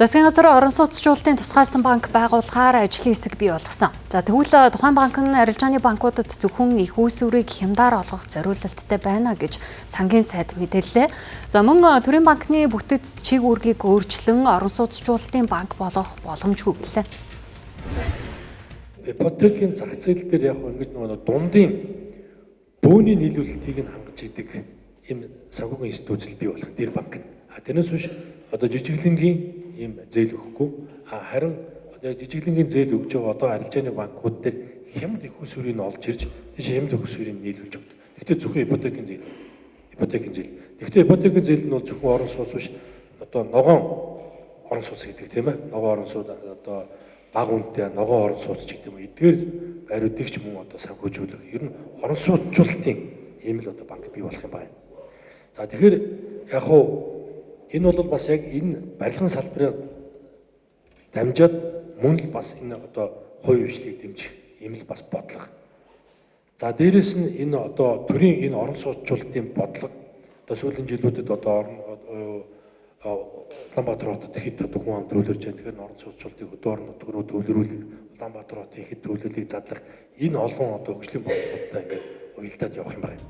Засгийн газар орон сууцчлалтын тусгайлсан банк байгуулахаар ажлын хэсэг бий болгосон. За тэгвэл тухайн банк нь арилжааны банкудад зөвхөн их үүсвэрийг хямдаар олгох зориулалттай байна гэж сангийн сайд мэдээллээ. За мөн төрийн банкны бүтэц чиг үүргийг өөрчлөн орон сууцчлалтын банк болгох боломжгүй гэлээ. Ипотекийн зах зээл дээр яг ингэж нөгөө дундын бөөний нийлүүлэлтийг нь хангаж идэг ийм санхүүгийн институт бий болох дээр банк. Тэрнээс биш одоо жижиглэнгийн ийм зээл өгөхгүй харин одоо яг жижиглэнгийн зээл өгж байгаа одоо арилжааны банкуд дээр хямд их усүрийг олж ирж тийш хямд их усүрийг нийлүүлж өгдөг. Гэхдээ зөвхөн ипотекийн зээл. Гэхдээ ипотекийн зээл нь бол зөвхөн орон сууц биш одоо ногоон орон сууц гэдэг тийм ээ. Ногоон орон сууц одоо бага үнэтэй ногоон орон сууц ч гэдэг юм. Эдгээр байруудыг ч мөн одоо санхүүжүүлэх. Ер нь орон сууцчлалтын ийм л одоо банк бий болох юм байна. За тэгэхээр яг хуу энэ бол бас яг энэ барилгын салбараар дамжаад мөн л бас энэ одоо хувь хвшлийг дэмжих ийм л бас бодлого. За дээрэс нь энэ одоо төрийн энэ орон сууцчлалтын бодлого одоо сүүлийн жилүүдэд одоо Улаанбаатар хотод хэд одоо хүн ам төвлөрж байгаа. Тэгэхээр орон сууцчлалтыг өдөө орон нутг руу төвлөрүүлэх, Улаанбаатар хотын хэд төвлөлийг задлах энэ олон одоо хөгжлийн бодлоготой ингээд уялдаад явах юм байна.